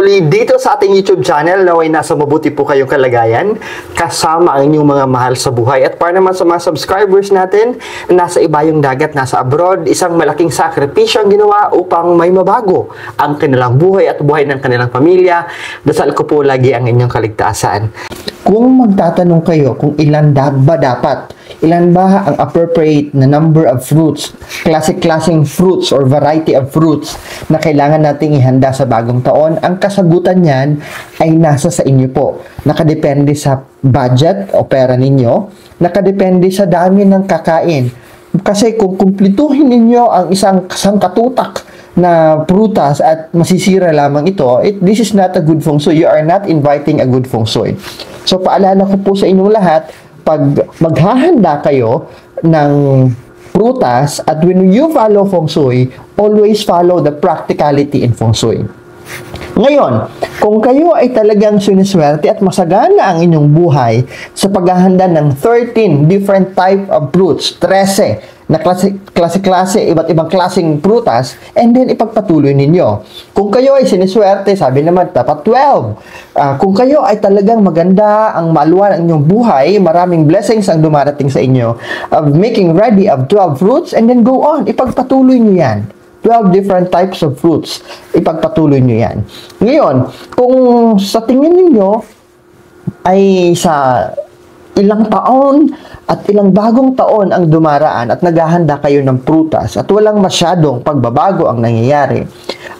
muli dito sa ating YouTube channel. Naway nasa mabuti po kayong kalagayan kasama ang inyong mga mahal sa buhay. At para naman sa mga subscribers natin, nasa ibayong dagat, nasa abroad, isang malaking sakripisyo ang ginawa upang may mabago ang kanilang buhay at buhay ng kanilang pamilya. Dasal ko po lagi ang inyong kaligtasan. Kung magtatanong kayo kung ilan ba dapat, ilan ba ang appropriate na number of fruits, klaseng fruits or variety of fruits na kailangan nating ihanda sa bagong taon, ang kasagutan niyan ay nasa sa inyo po. Nakadepende sa budget o pera ninyo, nakadepende sa dami ng kakain. Kasi kung kumplituhin ninyo ang isang katutak na prutas at masisira lamang ito, this is not a good feng shui. You are not inviting a good feng shui. So, paalala ko po sa inyong lahat, pag maghahanda kayo ng prutas at when you follow feng shui, always follow the practicality in feng shui. Ngayon, kung kayo ay talagang siniswerte at masagana ang inyong buhay sa paghahanda ng 13 different type of fruits, 13 na klase-klase, iba't ibang klaseng prutas, and then ipagpatuloy ninyo. Kung kayo ay siniswerte, sabi naman, dapat 12. Kung kayo ay talagang maganda ang maluwan ang inyong buhay, maraming blessings ang dumarating sa inyo, of making ready of 12 fruits, and then go on, ipagpatuloy nyo yan. 12 different types of fruits, ipagpatuloy nyo yan. Ngayon, kung sa tingin niyo ay sa ilang taon at ilang bagong taon ang dumaraan at naghahanda kayo ng prutas at walang masyadong pagbabago ang nangyayari,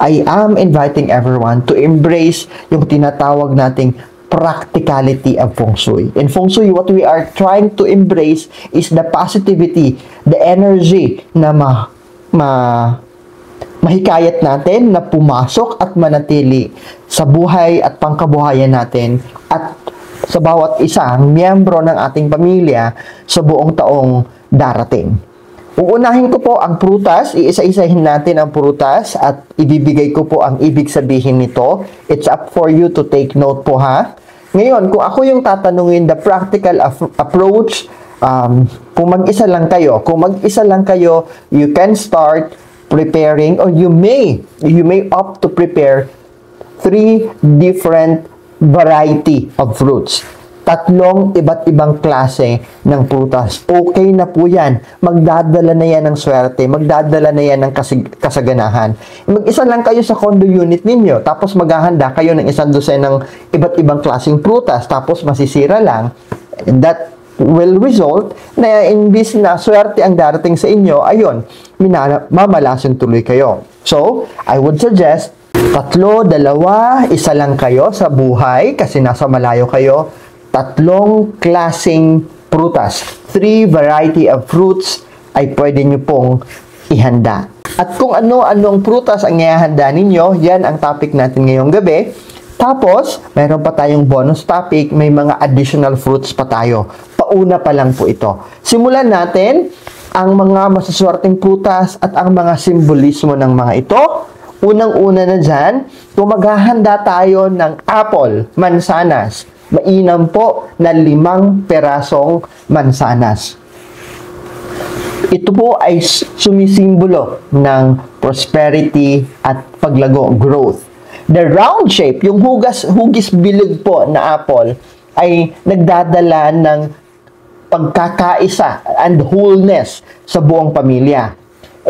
I am inviting everyone to embrace yung tinatawag nating practicality of feng shui. In feng shui, what we are trying to embrace is the positivity, the energy na mahikayat natin na pumasok at manatili sa buhay at pangkabuhayan natin at sa bawat isang miyembro ng ating pamilya sa buong taong darating. Uunahin ko po ang prutas, iisa-isahin natin ang prutas at ibibigay ko po ang ibig sabihin nito. It's up for you to take note po ha. Ngayon, kung ako yung tatanungin the practical approach, kung mag-isa lang kayo, you can start preparing or you may opt to prepare 3 different variety of fruits. 3 iba't ibang klase ng prutas. Okay na po yan. Magdadala na yan ng swerte. Magdadala na yan ng kasaganahan. Mag-isa lang kayo sa condo unit ninyo. Tapos maghahanda kayo ng 1 dosen ng iba't ibang klaseng prutas. Tapos masisira lang. And that will result na imbis na swerte ang darating sa inyo, ayun, mamalason tuloy kayo. So, I would suggest 3, 2, 1 lang kayo sa buhay kasi nasa malayo kayo. 3 klaseng prutas, 3 variety of fruits ay pwede nyo pong ihanda. At kung ano-anong prutas ang ihahanda ninyo, yan ang topic natin ngayong gabi. Tapos, mayroon pa tayong bonus topic, may mga additional fruits pa tayo. Pauna pa lang po ito. Simulan natin ang mga masaswerteng prutas at ang mga simbolismo ng mga ito. Unang-una na dyan, kung maghahanda tayo ng apple, mansanas, mainam po na 5 perasong mansanas. Ito po ay sumisimbolo ng prosperity at paglago, growth. The round shape, yung hugis bilog po na apple, ay nagdadala ng pagkakaisa and wholeness sa buong pamilya.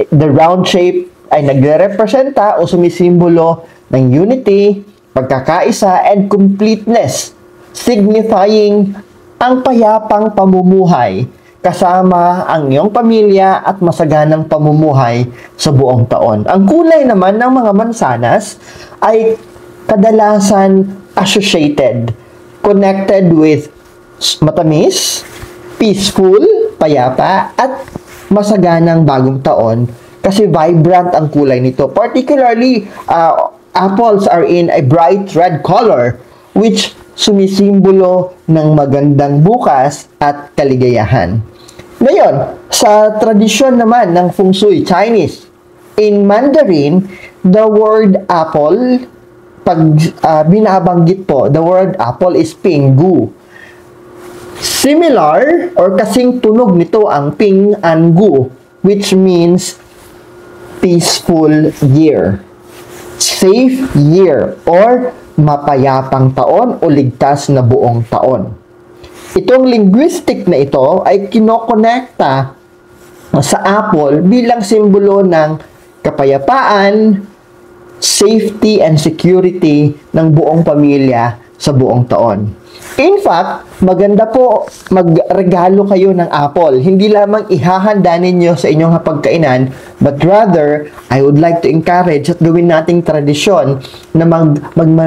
The round shape ay nagre-representa o sumisimbolo ng unity, pagkakaisa, and completeness, signifying ang payapang pamumuhay kasama ang iyong pamilya at masaganang pamumuhay sa buong taon. Ang kulay naman ng mga mansanas ay kadalasan associated, connected with matamis, peaceful, payapa, at masaganang bagong taon kasi vibrant ang kulay nito. Particularly, apples are in a bright red color which sumisimbolo ng magandang bukas at kaligayahan. Ngayon, sa tradisyon naman ng feng shui Chinese, in Mandarin, the word apple, pag binabanggit po, the word apple is pinggu. Similar or kasing tunog nito ang ping and gu, which means peaceful year, safe year, or mapayapang taon o ligtas na buong taon. Itong linguistic na ito ay kinokonekta sa apple bilang simbolo ng kapayapaan, safety and security ng buong pamilya sa buong taon. In fact, maganda po magregalo kayo ng apple. Hindi lamang ihahanda ninyo sa inyong hapagkainan, but rather, I would like to encourage at gawin nating tradisyon na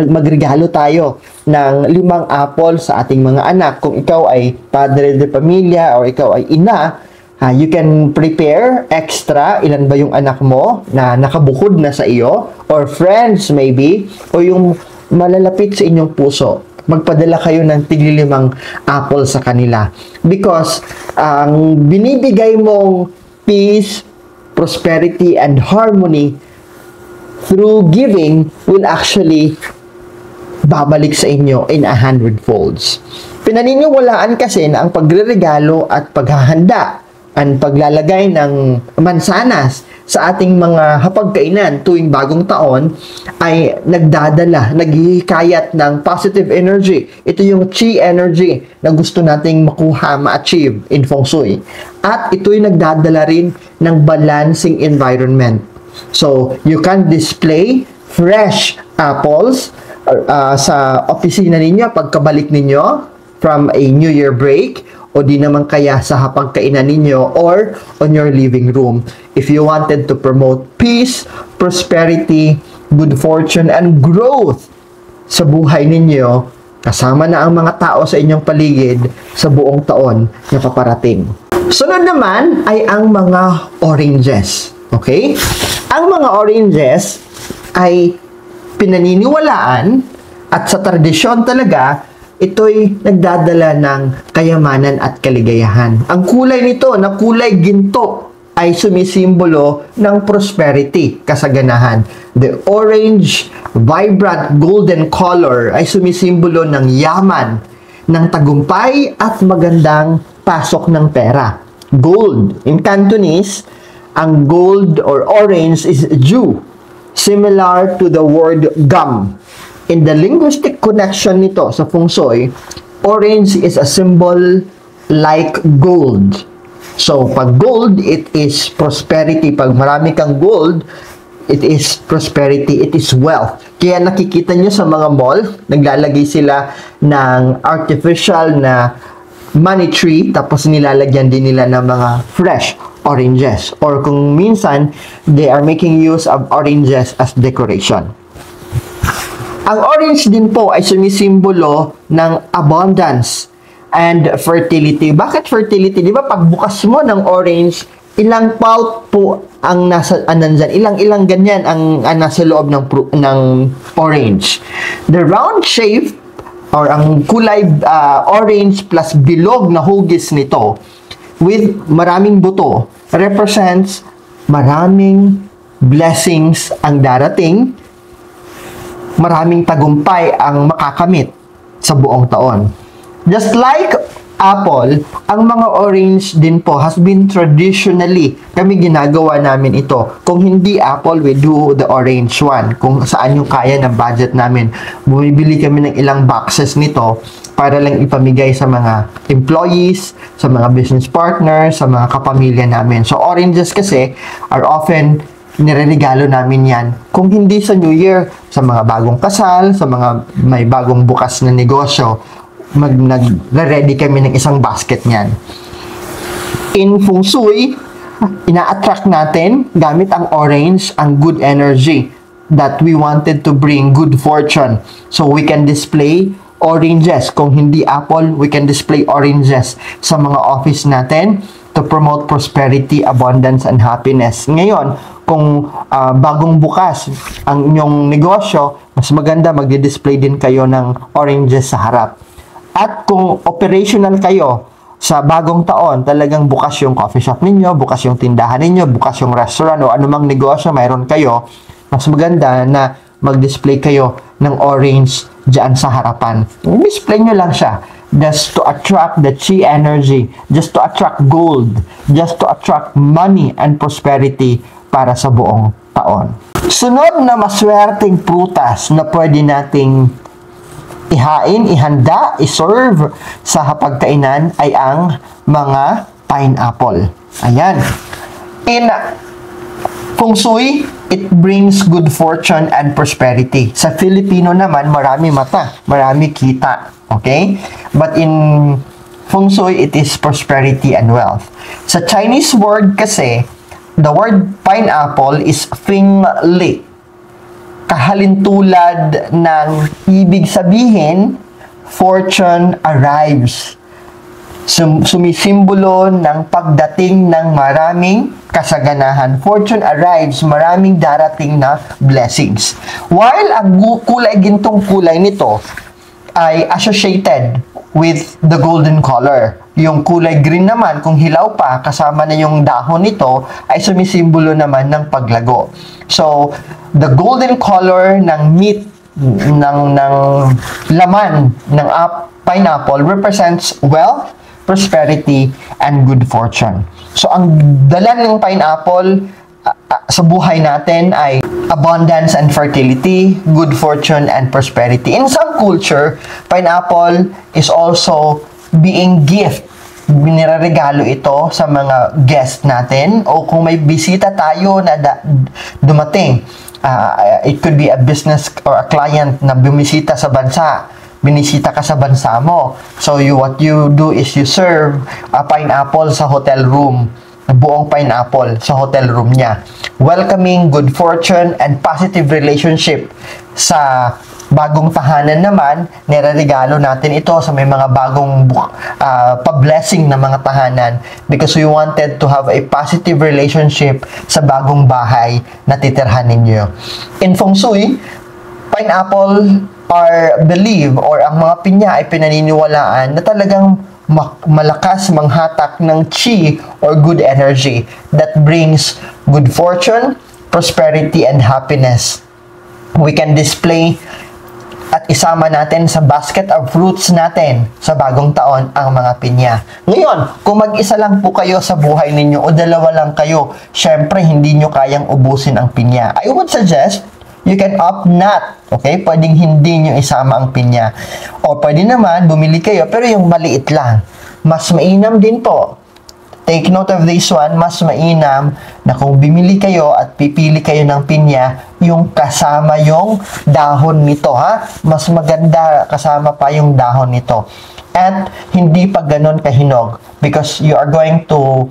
magregalo tayo ng 5 apple sa ating mga anak. Kung ikaw ay padre de pamilya or ikaw ay ina, you can prepare extra, ilan ba yung anak mo na nakabukod na sa iyo, or friends maybe, o yung malalapit sa inyong puso. Magpadala kayo ng tig-5 apple sa kanila. Because ang binibigay mong peace, prosperity, and harmony through giving will actually babalik sa inyo in 100 folds. Pinaniniwalaan kasi na ang pagreregalo at paghahanda ang paglalagay ng mansanas sa ating mga hapagkainan tuwing bagong taon ay naghihikayat ng positive energy. Ito yung chi energy na gusto nating makuha, ma-achieve in Feng Shui. At ito'y nagdadala rin ng balancing environment. So, you can display fresh apples sa opisina ninyo pagkabalik ninyo from a New Year break, o di naman kaya sa hapagkainan ninyo or on your living room. If you wanted to promote peace, prosperity, good fortune, and growth sa buhay ninyo, kasama na ang mga tao sa inyong paligid sa buong taon na paparating. Sunod naman ay ang mga oranges. Okay? Ang mga oranges ay pinaniniwalaan at sa tradisyon talaga, ito'y nagdadala ng kayamanan at kaligayahan. Ang kulay nito na kulay ginto ay sumisimbolo ng prosperity, kasaganahan. The orange, vibrant golden color ay sumisimbolo ng yaman, ng tagumpay at magandang pasok ng pera. Gold. In Cantonese, ang gold or orange is ju, similar to the word gum. In the linguistic connection nito sa Feng Shui, orange is a symbol like gold. So, pag gold, it is prosperity. Pag marami kang gold, it is prosperity, it is wealth. Kaya nakikita nyo sa mga mall, naglalagay sila ng artificial na money tree, tapos nilalagyan din nila ng mga fresh oranges. Or kung minsan, they are making use of oranges as decoration. Ang orange din po ay sumisimbolo ng abundance and fertility. Bakit fertility? Di ba pagbukas mo ng orange, ilang pulp po ang nasa nandyan? Ilang ganyan ang nasa loob ng orange. The round shape or ang kulay orange plus bilog na hugis nito with maraming buto represents maraming blessings ang darating, maraming tagumpay ang makakamit sa buong taon. Just like apple, ang mga orange din po has been traditionally, kami ginagawa namin ito. Kung hindi apple, we do the orange one. Kung saan yung kaya ng budget namin. Bumibili kami ng ilang boxes nito para lang ipamigay sa mga employees, sa mga business partners, sa mga kapamilya namin. So oranges kasi are often nireregalo namin yan. Kung hindi sa New Year, sa mga bagong kasal, sa mga may bagong bukas na negosyo, nagre-ready kami ng isang basket niyan. In Feng Shui, ina-attract natin gamit ang orange, ang good energy that we wanted to bring good fortune. So we can display oranges. Kung hindi apple, we can display oranges sa mga office natin to promote prosperity, abundance, and happiness. Ngayon, kung bagong bukas ang inyong negosyo, mas maganda magdi-display din kayo ng oranges sa harap. At kung operational kayo sa bagong taon, talagang bukas yung coffee shop ninyo, bukas yung tindahan ninyo, bukas yung restaurant o anumang negosyo mayroon kayo, mas maganda na mag-display kayo ng orange dyan sa harapan. Display nyo lang siya just to attract the chi energy, just to attract gold, just to attract money and prosperity para sa buong taon. Sunod na maswerteng prutas na pwede nating ihain, ihanda, iserve sa hapagkainan ay ang mga pineapple. Ayan. In Feng Shui, it brings good fortune and prosperity. Sa Filipino naman, marami mata, marami kita. Okay? But in Feng Shui, it is prosperity and wealth. Sa Chinese word kasi, the word pineapple is Fing Li. Kahalintulad ng ibig sabihin, fortune arrives. Sumisimbolo ng pagdating ng maraming kasaganahan. Fortune arrives, maraming darating na blessings. While ang kulay, gintong kulay nito ay associated with the golden color. Yung kulay green naman, kung hilaw pa, kasama na yung dahon nito, ay sumisimbolo naman ng paglago. So, the golden color ng meat, ng laman ng pineapple represents wealth, prosperity, and good fortune. So, ang dala ng pineapple sa buhay natin ay abundance and fertility, good fortune, and prosperity. In some culture, pineapple is also being gift. Biniregalo ito sa mga guest natin o kung may bisita tayo na dumating. It could be a business or a client na bumisita sa bansa. Binisita ka sa bansa mo. So, what you do is you serve a pineapple sa hotel room. Buong pineapple sa hotel room niya. Welcoming good fortune and positive relationship. Sa bagong tahanan naman, nireregalo natin ito sa may mga bagong pa-blessing na mga tahanan because we wanted to have a positive relationship sa bagong bahay na titirhan ninyo. In Feng Shui, pineapple are believe or ang mga pinya ay pinaniniwalaan na talagang malakas manghatak ng chi or good energy that brings good fortune, prosperity, and happiness. We can display at isama natin sa basket of fruits natin sa bagong taon ang mga pinya. Ngayon, kung mag-isa lang po kayo sa buhay ninyo o dalawa lang kayo, syempre hindi nyo kayang ubusin ang pinya. I would suggest you can opt not. Okay? Pwedeng hindi nyo isama ang pinya. O pwede naman, bumili kayo, pero yung maliit lang. Mas mainam din po. Take note of this one, mas mainam na kung bimili kayo at pipili kayo ng pinya, yung kasama yung dahon nito, ha? Mas maganda kasama pa yung dahon nito. At hindi pa ganon kahinog because you are going to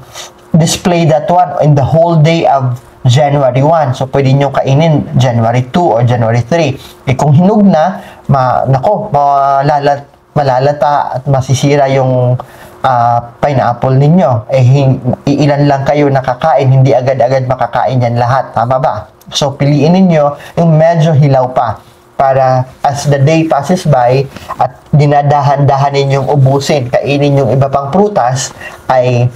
display that one in the whole day of January 1. So, pwede nyo kainin January 2 or January 3. Kung hinog na, malalata at masisira yung pineapple ninyo. Ilan lang kayo nakakain, hindi agad-agad makakain yan lahat. Tama ba? So, piliin ninyo yung medyo hilaw pa para as the day passes by at dinadahan-dahan ninyong ubusin, kainin yung iba pang prutas, ay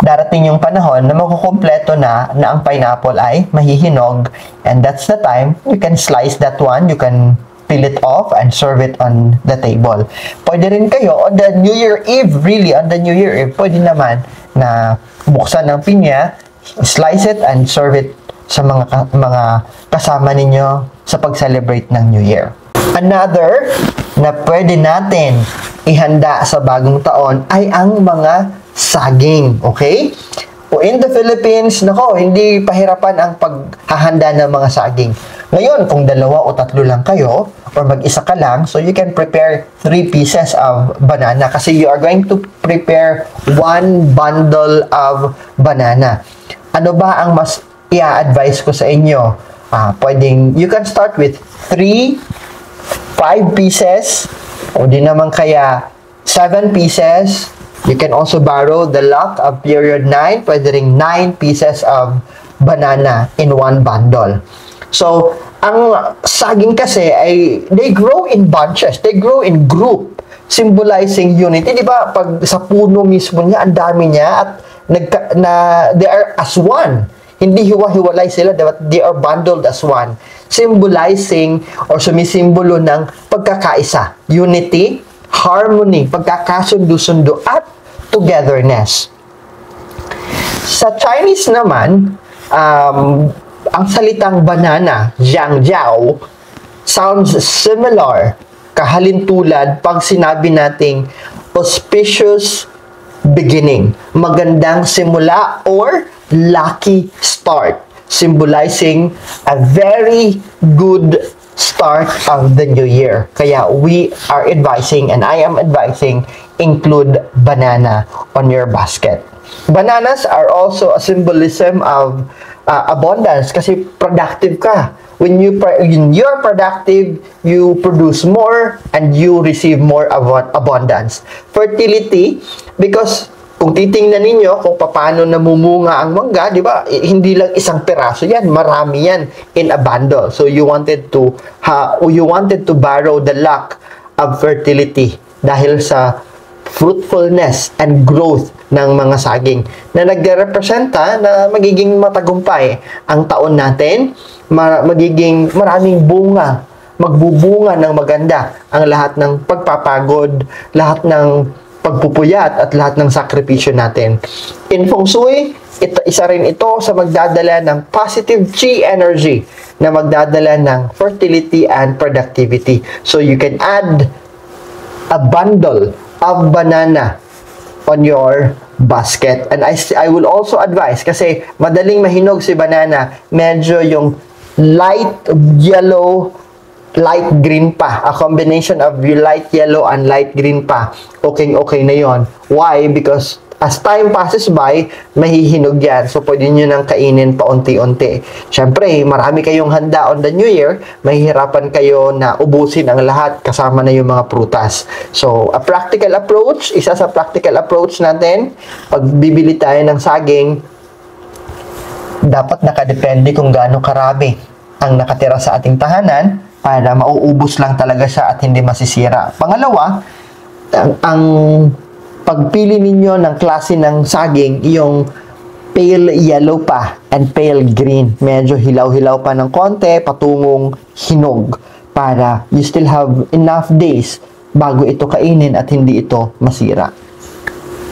darating yung panahon na makukumpleto na ang pineapple ay mahihinog, and that's the time you can slice that one, you can peel it off and serve it on the table. Pwede rin kayo on the New Year Eve, really on the New Year Eve, pwede naman na buksan ng pinya, slice it and serve it sa mga kasama ninyo sa pag-celebrate ng New Year. Another na pwede natin ihanda sa bagong taon ay ang mga saging, okay? O in the Philippines, nako, hindi pahirapan ang paghahanda ng mga saging. Ngayon, kung 2 o 3 lang kayo, or mag-isa ka lang, so you can prepare 3 pieces of banana kasi you are going to prepare 1 bundle of banana. Ano ba ang mas i-advise ko sa inyo? You can start with 3, 5 pieces, o di naman kaya 7 pieces. You can also borrow the luck of period 9, pwede ring 9 pieces of banana in 1 bundle. So, ang saging kasi ay, they grow in bunches, they grow in group, symbolizing unity. Di ba, pag sa puno mismo niya, ang dami niya, at they are as one. Hindi hiwa-hiwalay sila, but they are bundled as one. Symbolizing or sumisimbolo ng pagkakaisa, unity, harmony, pagkakasundo-sundo, at togetherness. Sa Chinese naman, ang salitang banana, jiangjiao, sounds similar, kahalintulad pag sinabi nating auspicious beginning, magandang simula or lucky start, symbolizing a very good start of the new year. Kaya we are advising, and I am advising, include banana on your basket. Bananas are also a symbolism of abundance kasi productive ka. When you're productive, you produce more and you receive more abundance. Fertility, because kung titingnan ninyo kung paano namumunga ang mangga, di ba? Hindi lang isang piraso yan, marami yan in a bundle. So you wanted to borrow the luck of fertility dahil sa fruitfulness and growth ng mga saging na nagre-representa na magiging matagumpay ang taon natin, magiging maraming bunga, magbubunga ng maganda ang lahat ng pagpapagod, lahat ng pagpupuyat at lahat ng sakripisyo natin. In Feng Shui, isa rin ito sa magdadala ng positive chi energy na magdadala ng fertility and productivity. So you can add a bundle of banana on your basket. And I will also advise, kasi madaling mahinog si banana, medyo yung light yellow, light green pa. A combination of light yellow and light green pa. Okay na yon. Why? Because as time passes by, mahihinog yan. So, pwede nyo nang kainin paunti-unti. Siyempre, marami kayong handa on the New Year, mahihirapan kayo na ubusin ang lahat kasama na yung mga prutas. So, a practical approach, isa sa practical approach natin, pag bibili tayo ng saging, dapat nakadepende kung gaano karami ang nakatira sa ating tahanan para mauubos lang talaga siya at hindi masisira. Pangalawa, ang pagpili ninyo ng klase ng saging, yung pale yellow pa and pale green. Medyo hilaw-hilaw pa ng konti, patungong hinog para you still have enough days bago ito kainin at hindi ito masira.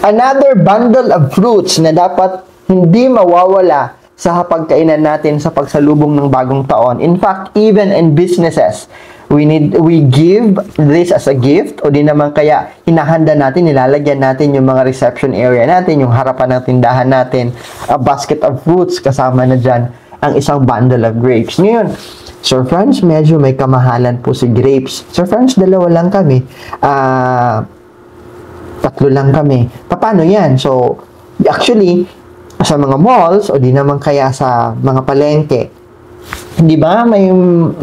Another bundle of fruits na dapat hindi mawawala sa hapagkainan natin sa pagsalubong ng bagong taon. In fact, even in businesses, we give this as a gift o di naman kaya hinahanda natin, nilalagyan natin yung mga reception area natin, yung harapan ng tindahan natin, a basket of fruits, kasama na dyan ang isang bundle of grapes. Ngayon, Sir Franz, medyo may kamahalan po si grapes. Sir Franz, dalawa lang kami. Tatlo lang kami. Paano yan? So, actually, sa mga malls o di naman kaya sa mga palengke, di ba, may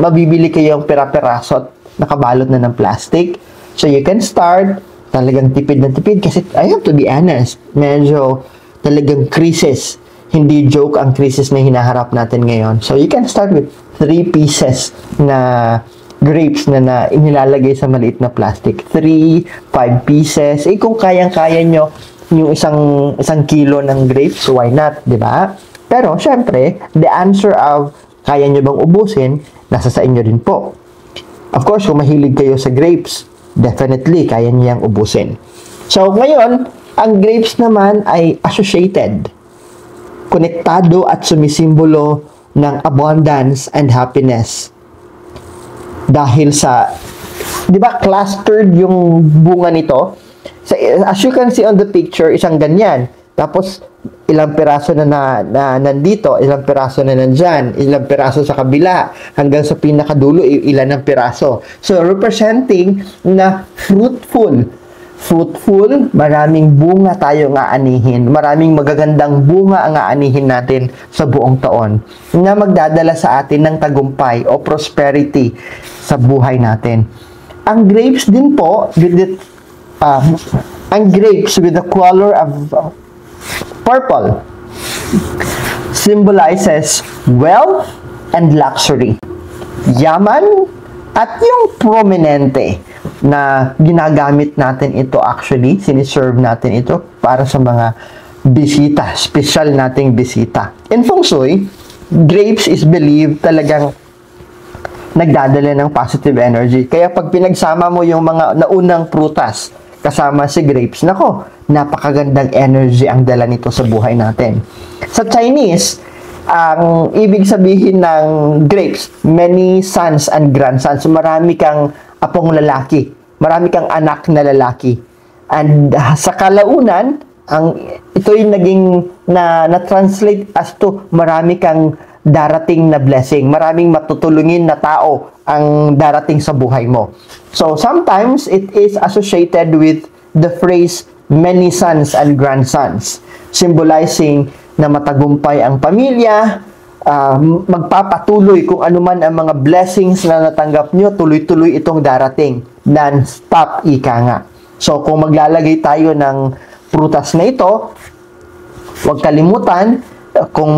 mabibili kayong pera-peraso at nakabalot na ng plastic. So, you can start talagang tipid na tipid kasi I have to be honest, medyo talagang crisis. Hindi joke ang crisis na hinaharap natin ngayon. So, you can start with 3 pieces na grapes na inilalagay sa maliit na plastic. 3, 5 pieces. Eh, kung kayang-kaya nyo yung isang kilo ng grapes, why not, di ba? Pero, syempre, the answer of kaya nyo bang ubusin, nasa sa inyo rin po. Of course, kung mahilig kayo sa grapes, definitely, kaya niyang ubusin. So, ngayon, ang grapes naman ay associated, konektado at sumisimbolo ng abundance and happiness. Dahil sa, di ba, clustered yung bunga nito? So, as you can see on the picture, isang ganyan. Tapos, ilang piraso na nandito, ilang piraso na nandyan, ilang piraso sa kabila, hanggang sa pinakadulo, ilan ng piraso. So, representing na fruitful, maraming bunga tayo aanihin, maraming magagandang bunga ang aanihin natin sa buong taon, na magdadala sa atin ng tagumpay o prosperity sa buhay natin. Ang grapes din po, ang grapes with the color of purple symbolizes wealth and luxury, yaman at yung prominente na ginagamit natin ito, actually siniserve natin ito para sa mga bisita, special nating bisita. In Feng Shui, grapes is believed talagang nagdadala ng positive energy. Kaya pag pinagsama mo yung mga naunang prutas kasama si grapes, nako, napakagandang energy ang dala nito sa buhay natin. Sa Chinese, Ang ibig sabihin ng grapes, many sons and grandsons. So, marami kang apong lalaki. Marami kang anak na lalaki. And sa kalaunan, ito yung naging na-translate as to marami kang darating na blessing. Maraming matutulungin na tao ang darating sa buhay mo. So, sometimes it is associated with the phrase many sons and grandsons, symbolizing na matagumpay ang pamilya, magpapatuloy kung ano man ang mga blessings na natanggap nyo, tuloy-tuloy itong darating. Non-stop, ika nga. So, kung maglalagay tayo ng prutas na ito, huwag kalimutan, kung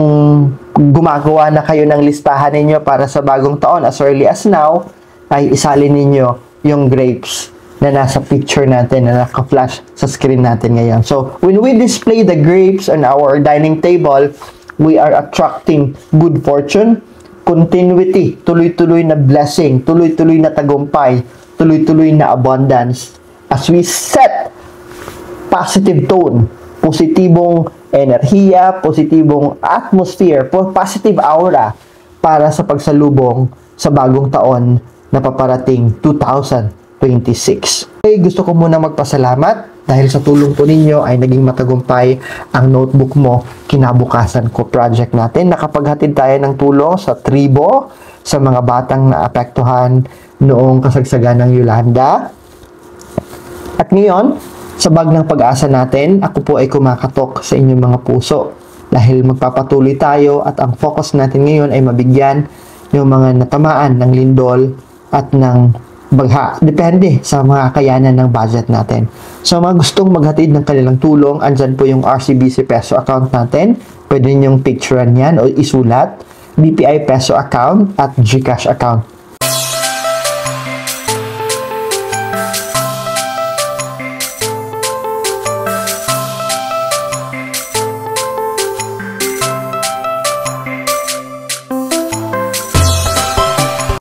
gumagawa na kayo ng listahan ninyo para sa bagong taon as early as now, ay isalin ninyo yung grapes na nasa picture natin, na naka-flash sa screen natin ngayon. So, when we display the grapes on our dining table, we are attracting good fortune, continuity, tuloy-tuloy na blessing, tuloy-tuloy na tagumpay, tuloy-tuloy na abundance. As we set positive tone, positibong enerhiya, positibong atmosphere, positive aura para sa pagsalubong sa bagong taon na paparating 2026. Okay, gusto ko muna magpasalamat dahil sa tulong po ninyo ay naging matagumpay ang notebook mo kinabukasan ko project natin. Nakapaghatid tayo ng tulong sa tribo, sa mga batang naapektuhan noong kasagsagan ng Yolanda. At ngayon, sa bag ng pag-asa natin, ako po ay kumakatok sa inyong mga puso dahil magpapatuloy tayo at ang focus natin ngayon ay mabigyan yung mga natamaan ng lindol at ng bagha. Depende sa mga kayanan ng budget natin. So, mga gustong maghatid ng kanilang tulong, andyan po yung RCBC Peso account natin. Pwede ninyong picturean yan o isulat. BPI Peso account at GCash account.